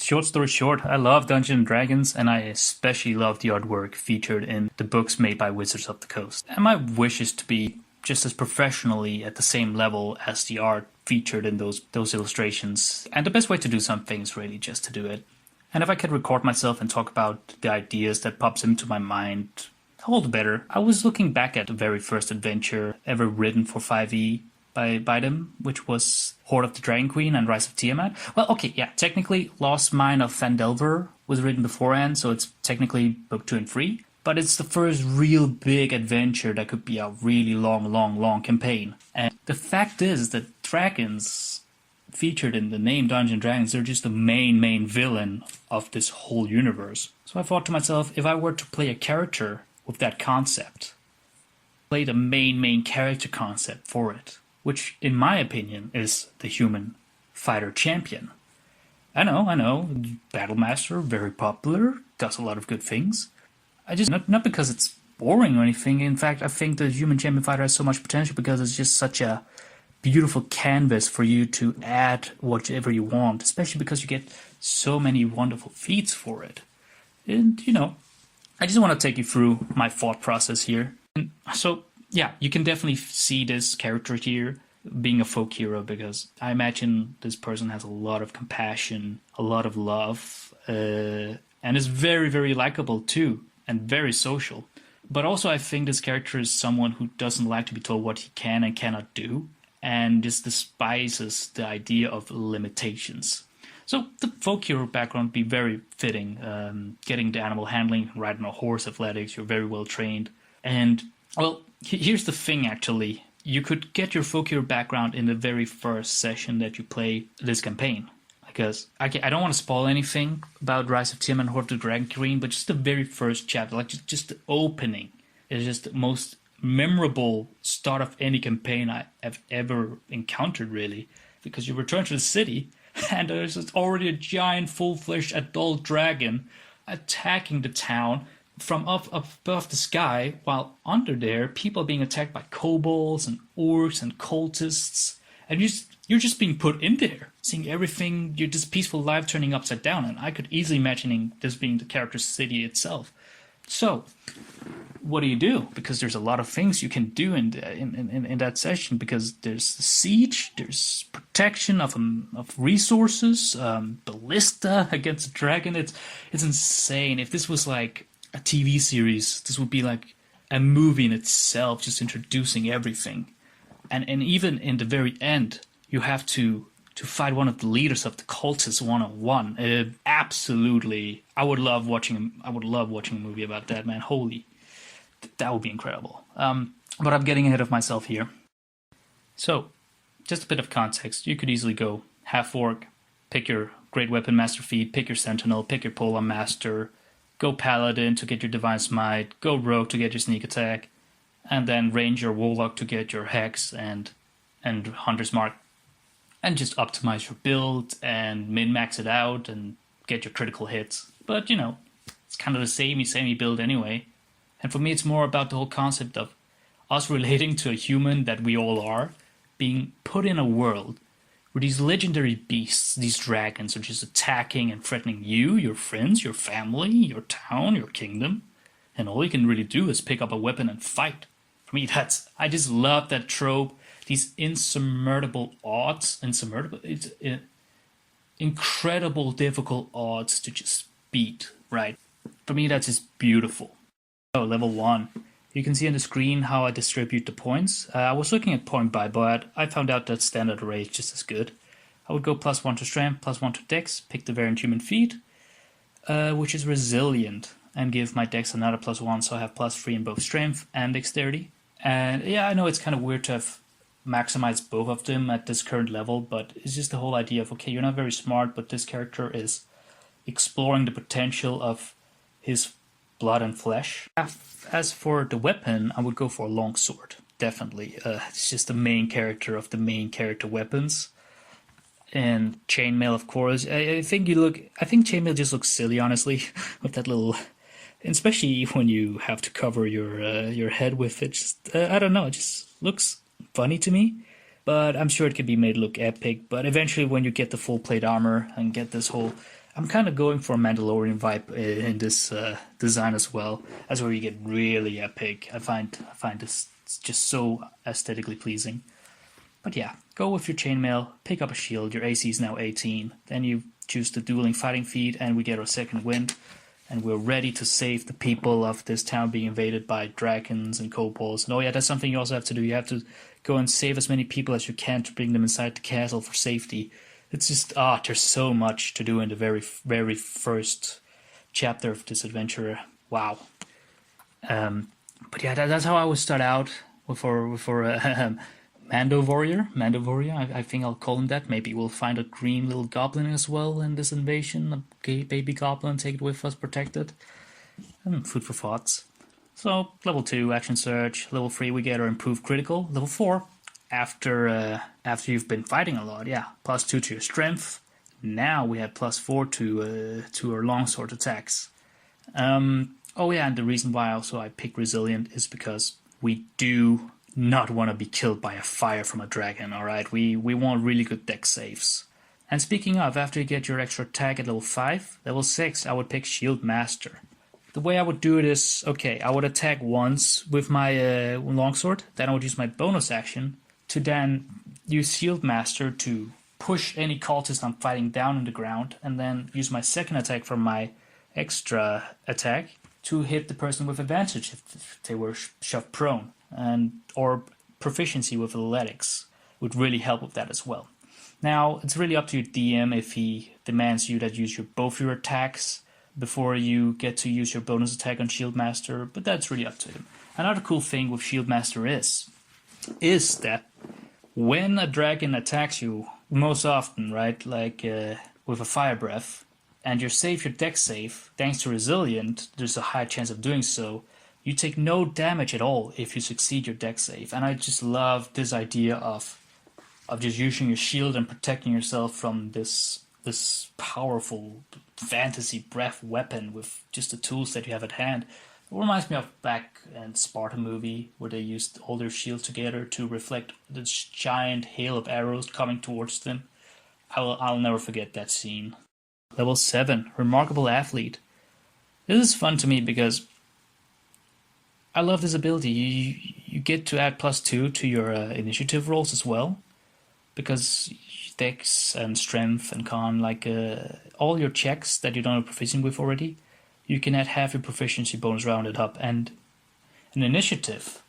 Short story short, I love Dungeons and Dragons, and I especially love the artwork featured in the books made by Wizards of the Coast. And my wish is to be just as professionally at the same level as the art featured in those illustrations. And the best way to do something is really just to do it. And if I could record myself and talk about the ideas that pops into my mind, all the better. I was looking back at the very first adventure ever written for 5e by them, which was Hoard of the Dragon Queen and Rise of Tiamat. Well, okay, yeah, technically Lost Mine of Phandelver was written beforehand, so it's technically book 2 and 3. But it's the first real big adventure that could be a really long campaign. And the fact is that dragons featured in the name Dungeons and Dragons, they're just the main villain of this whole universe. So I thought to myself, if I were to play a character with that concept, play the main character concept for it, which in my opinion is the human fighter champion. I know, Battlemaster, very popular, does a lot of good things. I just, not because it's boring or anything, in fact I think the human champion fighter has so much potential because it's just such a beautiful canvas for you to add whatever you want, especially because you get so many wonderful feats for it. And, I just want to take you through my thought process here. And so, yeah, you can definitely see this character here being a folk hero because I imagine this person has a lot of compassion, a lot of love, and is very likable too, and very social. But also I think this character is someone who doesn't like to be told what he can and cannot do, and just despises the idea of limitations. So the folk hero background would be very fitting. Getting the animal handling, riding a horse, athletics, you're very well trained. And, well, here's the thing actually. You could get your folk hero background in the very first session that you play this campaign. Because I don't want to spoil anything about Rise of Tiamat and Hoard of the Dragon Queen, but just the very first chapter, like just the opening, is just the most memorable start of any campaign I have ever encountered, really. Because you return to the city, and there's already a giant, full-fledged adult dragon attacking the town from up above the sky, while under there, people are being attacked by kobolds and orcs and cultists, and you're just being put in there, seeing everything, your this peaceful life turning upside down, and I could easily imagine this being the character's city itself. So, what do? Because there's a lot of things you can do in that session, because there's siege, there's protection of resources, ballista against a dragon. It's insane. If this was like a TV series, this would be like a movie in itself, just introducing everything. And even in the very end, you have to fight one of the leaders of the cultists one-on-one. Absolutely, I would love watching a movie about that, man. Holy, that would be incredible. But I'm getting ahead of myself here. So, just a bit of context. You could easily go half orc, pick your great weapon master feat, pick your sentinel, pick your polearm master, go paladin to get your divine smite, go rogue to get your sneak attack, and then ranger warlock to get your hex and hunter's mark, and just optimize your build and min-max it out and get your critical hits. But it's kind of the samey build anyway. And for me, it's more about the whole concept of us relating to a human that we all are, being put in a world where these legendary beasts, these dragons, are just attacking and threatening you, your friends, your family, your town, your kingdom, and all you can really do is pick up a weapon and fight. For me, I just love that trope, these insurmountable odds, incredible difficult odds to just beat, right? For me, that's just beautiful. So, level 1. You can see on the screen how I distribute the points. I was looking at point by, but I found out that standard array is just as good. I would go +1 to strength, +1 to dex, pick the variant human feat, which is resilient, and give my dex another +1, so I have +3 in both strength and dexterity. And yeah, I know it's kind of weird to have maximized both of them at this current level, but it's just the whole idea of, okay, you're not very smart, but this character is exploring the potential of his blood and flesh. As for the weapon, I would go for a longsword, definitely. It's just the main character of the main character weapons. And chainmail, of course. I think chainmail just looks silly, honestly, with that little, especially when you have to cover your head with it. I don't know, it just looks funny to me. But I'm sure it could be made look epic. But eventually, when you get the full plate armor and get this whole I'm kind of going for a Mandalorian vibe in this design as well. That's where you get really epic. I find this just so aesthetically pleasing. But yeah, go with your chainmail, pick up a shield. Your AC is now 18. Then you choose the dueling fighting feat, and we get our second wind. And we're ready to save the people of this town being invaded by dragons and kobolds. And oh yeah, that's something you also have to do. You have to go and save as many people as you can to bring them inside the castle for safety. It's just, there's so much to do in the very, very first chapter of this adventure. Wow. But yeah, that's how I would start out for Mando Warrior. I think I'll call him that. Maybe we'll find a green little goblin as well in this invasion. A gay baby goblin, take it with us, protect it. Food for thoughts. So, level 2, action surge. Level 3, we get our improved critical. Level 4, after you've been fighting a lot, yeah. +2 to your strength. Now we have +4 to our longsword attacks. Oh yeah, and the reason why also I picked resilient is because we do not want to be killed by a fire from a dragon, alright? We want really good dex saves. And speaking of, after you get your extra attack at level 5, level 6 I would pick Shield Master. The way I would do it is, okay, I would attack once with my longsword, then I would use my bonus action to then use Shield Master to push any cultist I'm fighting down on the ground, and then use my second attack from my extra attack to hit the person with advantage if they were shoved prone. Or proficiency with athletics would really help with that as well. Now, it's really up to your DM if he demands you that use both your attacks before you get to use your bonus attack on Shield Master, but that's really up to him. Another cool thing with Shield Master is that when a dragon attacks you, most often, right, like with a fire breath, and you save your dex save, thanks to Resilient, there's a high chance of doing so, you take no damage at all if you succeed your dex save. And I just love this idea of just using your shield and protecting yourself from this powerful fantasy breath weapon with just the tools that you have at hand. It reminds me of back in Sparta movie where they used all their shields together to reflect this giant hail of arrows coming towards them. I'll never forget that scene. Level 7, Remarkable Athlete. This is fun to me because I love this ability. You get to add +2 to your initiative rolls as well, because dex and strength and con, like all your checks that you don't have proficiency with already, you can add half your proficiency bonus rounded up, and an initiative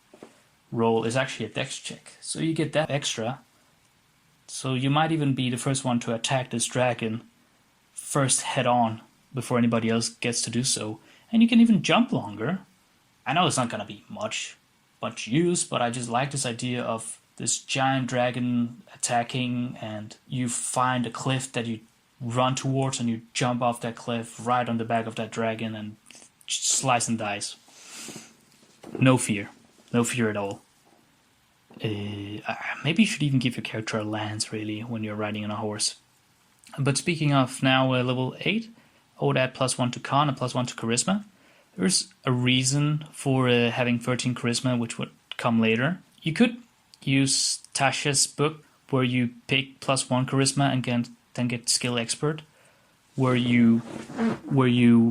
roll is actually a dex check, so you get that extra. So you might even be the first one to attack this dragon first head on before anybody else gets to do so, and you can even jump longer. I know it's not going to be much use, but I just like this idea of this giant dragon attacking, and you find a cliff that you run towards, and you jump off that cliff right on the back of that dragon and slice and dice. No fear at all. Maybe you should even give your character a lance, really, when you're riding on a horse. But speaking of now, level 8, I would add +1 to con and +1 to charisma. There's a reason for having 13 charisma, which would come later. You could use Tasha's book, where you pick +1 charisma and then get skill expert, where you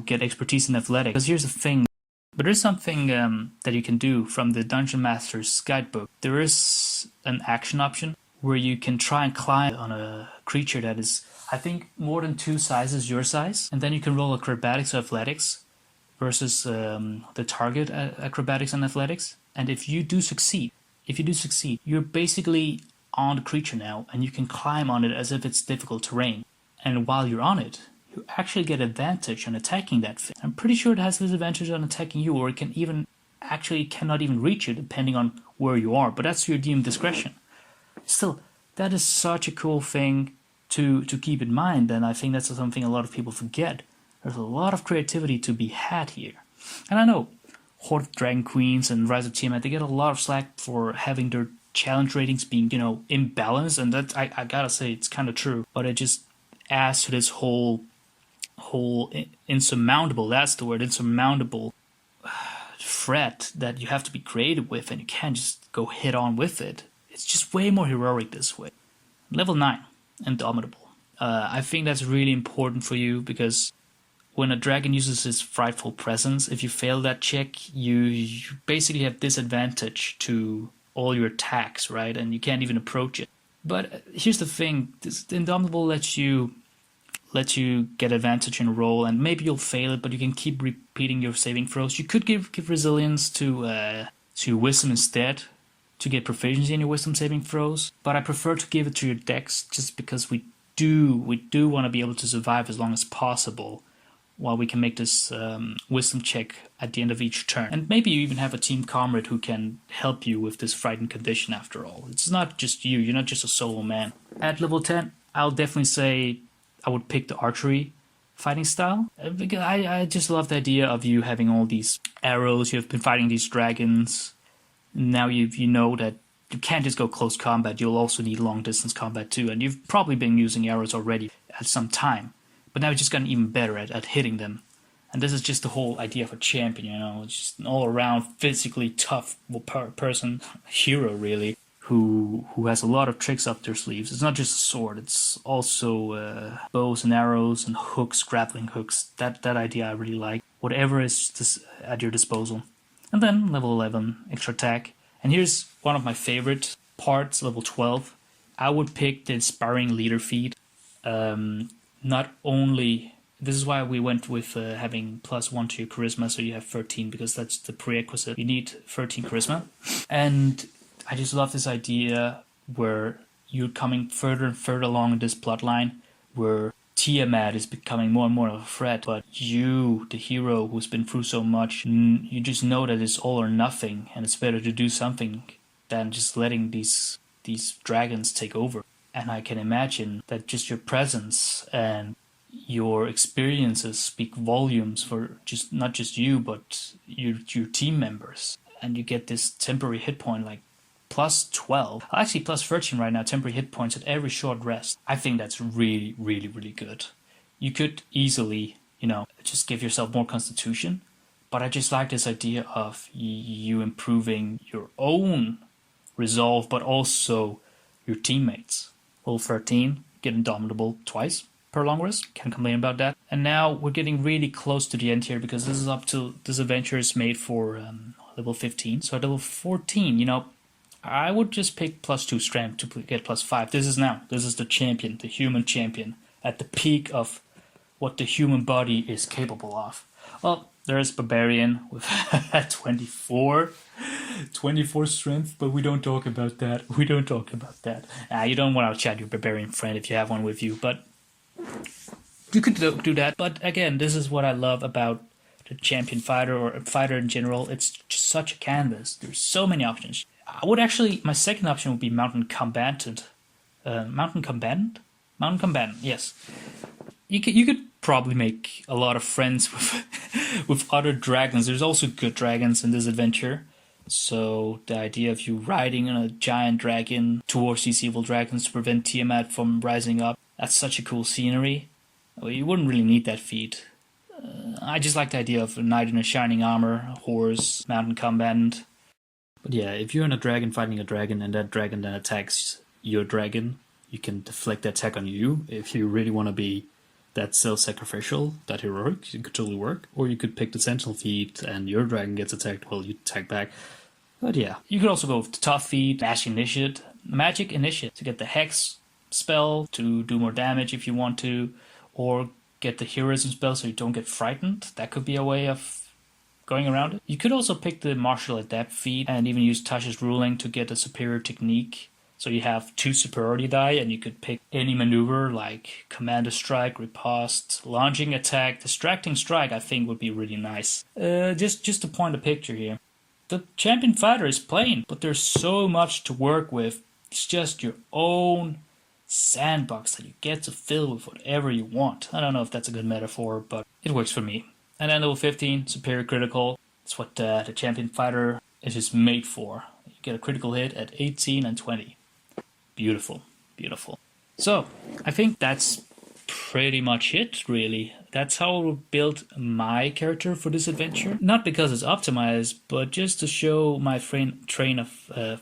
get expertise in athletics. Because here's the thing, but there's something that you can do from the Dungeon Master's guidebook. There is an action option where you can try and climb on a creature that is, I think, more than 2 sizes your size, and then you can roll acrobatics or athletics versus the target acrobatics and athletics. And if you do succeed, you're basically on the creature now, and you can climb on it as if it's difficult terrain. And while you're on it, you actually get advantage on attacking that thing. I'm pretty sure it has disadvantage on attacking you, or it cannot even reach you depending on where you are. But that's your DM discretion. Still, that is such a cool thing to keep in mind, and I think that's something a lot of people forget. There's a lot of creativity to be had here. And I know Hoard of Dragon Queens and Rise of Tiamat, they get a lot of slack for having their challenge ratings being, imbalanced, and that I gotta say it's kind of true. But it just adds to this whole insurmountable, that's the word, insurmountable threat that you have to be creative with, and you can't just go hit on with it. It's just way more heroic this way. Level 9, Indomitable. I think that's really important for you, because when a dragon uses his frightful presence, if you fail that check, you basically have disadvantage to all your attacks, right? And you can't even approach it. But here's the thing: the Indomitable lets you get advantage in a roll, and maybe you'll fail it, but you can keep repeating your saving throws. You could give resilience to wisdom instead, to get proficiency in your wisdom saving throws. But I prefer to give it to your dex, just because we do want to be able to survive as long as possible, while we can make this wisdom check at the end of each turn. And maybe you even have a team comrade who can help you with this frightened condition after all. It's not just you, you're not just a solo man. At level 10, I'll definitely say I would pick the archery fighting style. Because I just love the idea of you having all these arrows, you've been fighting these dragons. Now you know that you can't just go close combat, you'll also need long distance combat too. And you've probably been using arrows already at some time. But now you've just gotten even better at hitting them. And this is just the whole idea of a champion, you know, it's just an all-around physically tough person, hero really, who has a lot of tricks up their sleeves. It's not just a sword, it's also bows and arrows and hooks, grappling hooks. That idea I really like. Whatever is at your disposal. And then level 11, extra attack. And here's one of my favorite parts, level 12. I would pick the Inspiring Leader feat. Not only, this is why we went with having +1 to your charisma, so you have 13, because that's the prerequisite. You need 13 charisma. And I just love this idea where you're coming further and further along in this plotline, where Tiamat is becoming more and more of a threat, but you, the hero who's been through so much, you just know that it's all or nothing, and it's better to do something than just letting these dragons take over. And I can imagine that just your presence and your experiences speak volumes for not just you, but your team members. And you get this temporary hit point, like +12, actually +13 right now, temporary hit points at every short rest. I think that's really, really, really good. You could easily, just give yourself more constitution, but I just like this idea of you improving your own resolve, but also your teammates. Level 13, get Indomitable twice per long rest. Can't complain about that. And now we're getting really close to the end here, because this adventure is made for level 15. So at level 14, I would just pick +2 strength to get +5. This is the champion, the human champion, at the peak of what the human body is capable of. Well, there's Barbarian with 24 strength, but we don't talk about that. You don't want to chat your Barbarian friend if you have one with you, but you could do that. But again, this is what I love about the champion fighter, or a fighter in general. It's just such a canvas. There's so many options. My second option would be Mountain Combatant. Mountain Combatant, yes. You could probably make a lot of friends with other dragons. There's also good dragons in this adventure. So the idea of you riding on a giant dragon towards these evil dragons to prevent Tiamat from rising up, that's such a cool scenery. Well, you wouldn't really need that feat. I just like the idea of a knight in a shining armor, a horse, mountain combatant. But yeah, if you're in a dragon fighting a dragon and that dragon then attacks your dragon, you can deflect the attack on you. If you really want to be that self-sacrificial, that heroic, it could totally work. Or you could pick the sentinel feat and your dragon gets attacked, well, you attack back. But yeah, you could also go with the tough feat, magic initiate to get the hex spell to do more damage if you want to, or get the heroism spell so you don't get frightened. That could be a way of going around it. You could also pick the martial adept feat and even use Tasha's ruling to get a superior technique. So you have 2 superiority die, and you could pick any maneuver like Commander Strike, Riposte, Launching Attack, Distracting Strike. I think would be really nice. Just to point a picture here. The champion fighter is plain, but there's so much to work with. It's just your own sandbox that you get to fill with whatever you want. I don't know if that's a good metaphor, but it works for me. And then level 15, Superior Critical. It's what the champion fighter is just made for. You get a critical hit at 18 and 20. Beautiful, beautiful. So, I think that's pretty much it, really. That's how I will build my character for this adventure. Not because it's optimized, but just to show my train of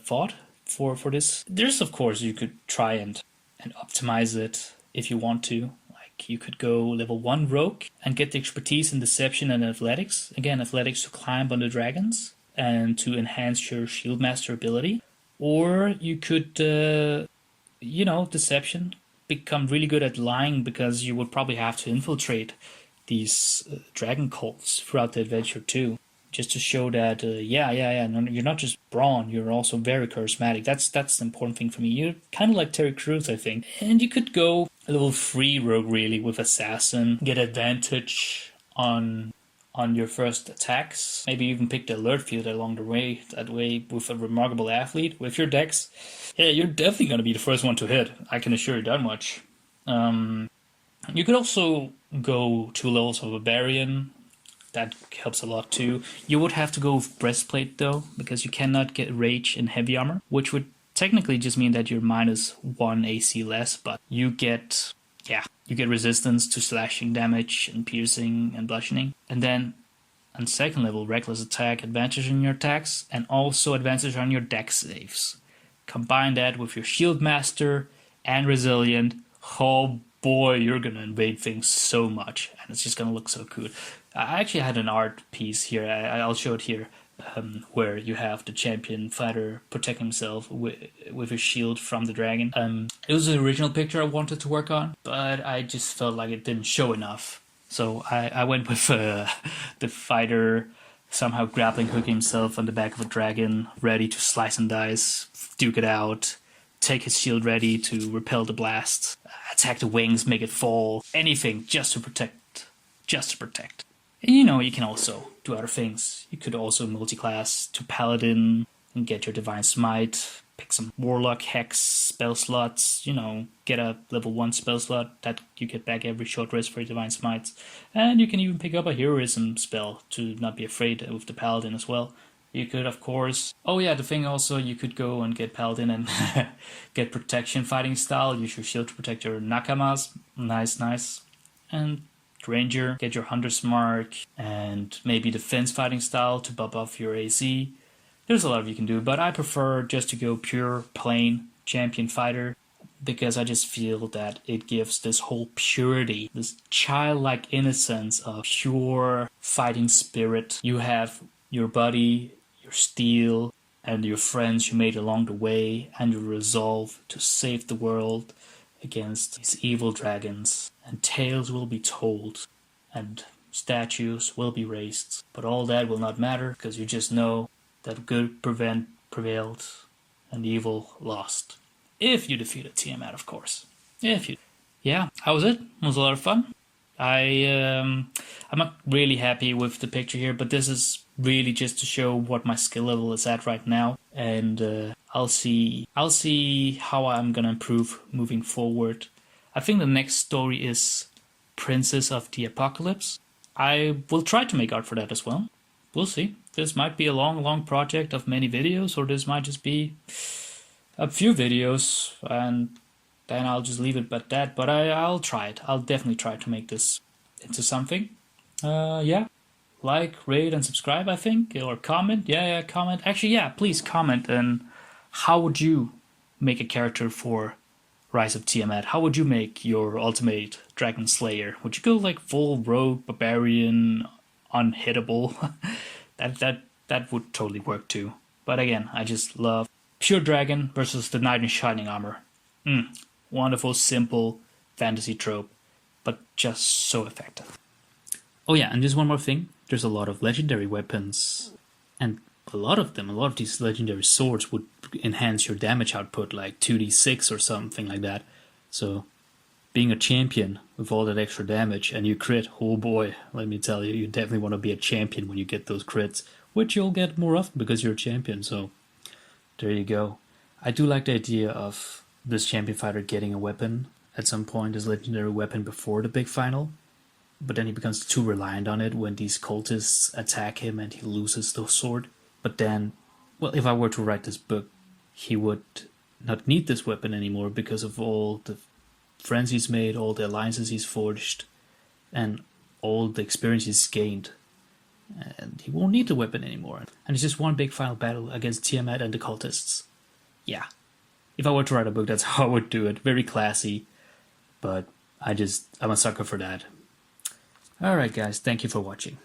thought for this. There's, of course, you could try and optimize it if you want to. Like you could go level 1 rogue and get the expertise in deception and athletics. Again, athletics to climb on the dragons and to enhance your shield master ability. Or you could, deception, become really good at lying, because you would probably have to infiltrate these dragon cults throughout the adventure too, just to show that no, you're not just brawn, you're also very charismatic. That's the important thing for me. You're kind of like Terry Crews, I think. And you could go a level 3 rogue really with assassin, get advantage on your first attacks, maybe even pick the alert field along the way. That way, with a remarkable athlete, with your dex, yeah, you're definitely going to be the first one to hit. I can assure you that much. You could also go 2 levels of Barbarian. That helps a lot too. You would have to go with Breastplate though, because you cannot get Rage in Heavy Armor, which would technically just mean that you're -1 AC less, but you get resistance to slashing damage and piercing and bludgeoning. And then on second level, Reckless Attack, advantage on your attacks, and also advantage on your dex saves. Combine that with your Shield Master and Resilient. Oh boy, you're gonna invade things so much, and it's just gonna look so cool. I actually had an art piece here, I'll show it here, where you have the champion fighter protecting himself with his shield from the dragon. It was the original picture I wanted to work on, but I just felt like it didn't show enough. So I went with the fighter somehow grappling hooking himself on the back of a dragon, ready to slice and dice, duke it out, take his shield ready to repel the blast, attack the wings, make it fall, anything just to protect. And you can also do other things. You could also multi-class to Paladin and get your Divine Smite, pick some Warlock, Hex, spell slots, get a level 1 spell slot that you get back every short rest for your Divine Smites. And you can even pick up a Heroism spell to not be afraid with the Paladin as well. You could, of course... Oh yeah, the thing also, you could go and get Paladin and get Protection Fighting Style. Use your shield to protect your Nakamas. Nice. And Ranger, get your Hunter's Mark, and maybe Defense Fighting Style to buff off your AC. There's a lot you can do, but I prefer just to go pure, plain Champion Fighter, because I just feel that it gives this whole purity, this childlike innocence of pure fighting spirit. You have your buddy, your steel, and your friends you made along the way, and your resolve to save the world against these evil dragons. And tales will be told, and statues will be raised. But all that will not matter, because you just know that good prevailed and evil lost. If you defeated Tiamat, of course. Yeah, how was it? It was a lot of fun. I'm not really happy with the picture here, but this is really just to show what my skill level is at right now, and I'll see how I'm gonna improve moving forward. I think the next story is Princess of the Apocalypse. I will try to make art for that as well. We'll see. This might be a long project of many videos, or this might just be a few videos, and then I'll just leave it at that. But I'll try it. I'll definitely try to make this into something. Yeah. Like, rate, and subscribe, I think. Or comment. Yeah, comment. Actually, yeah, please comment. And how would you make a character for Rise of Tiamat? How would you make your ultimate Dragon Slayer? Would you go like full rogue, barbarian, unhittable? that would totally work too. But again, I just love pure dragon versus the knight in shining armor. Wonderful, simple fantasy trope, but just so effective. Oh yeah, and just one more thing. There's a lot of legendary weapons, and a lot of these legendary swords would enhance your damage output, like 2d6 or something like that. So, being a champion with all that extra damage and you crit, oh boy, let me tell you, you definitely want to be a champion when you get those crits, which you'll get more often because you're a champion, so there you go. I do like the idea of this champion fighter getting a weapon at some point, his legendary weapon before the big final, but then he becomes too reliant on it when these cultists attack him and he loses the sword. But then, well, if I were to write this book, he would not need this weapon anymore because of all the friends he's made, all the alliances he's forged, and all the experience he's gained. And he won't need the weapon anymore. And it's just one big final battle against Tiamat and the cultists. Yeah. If I were to write a book, that's how I would do it. Very classy. but I'm a sucker for that. Alright guys, thank you for watching.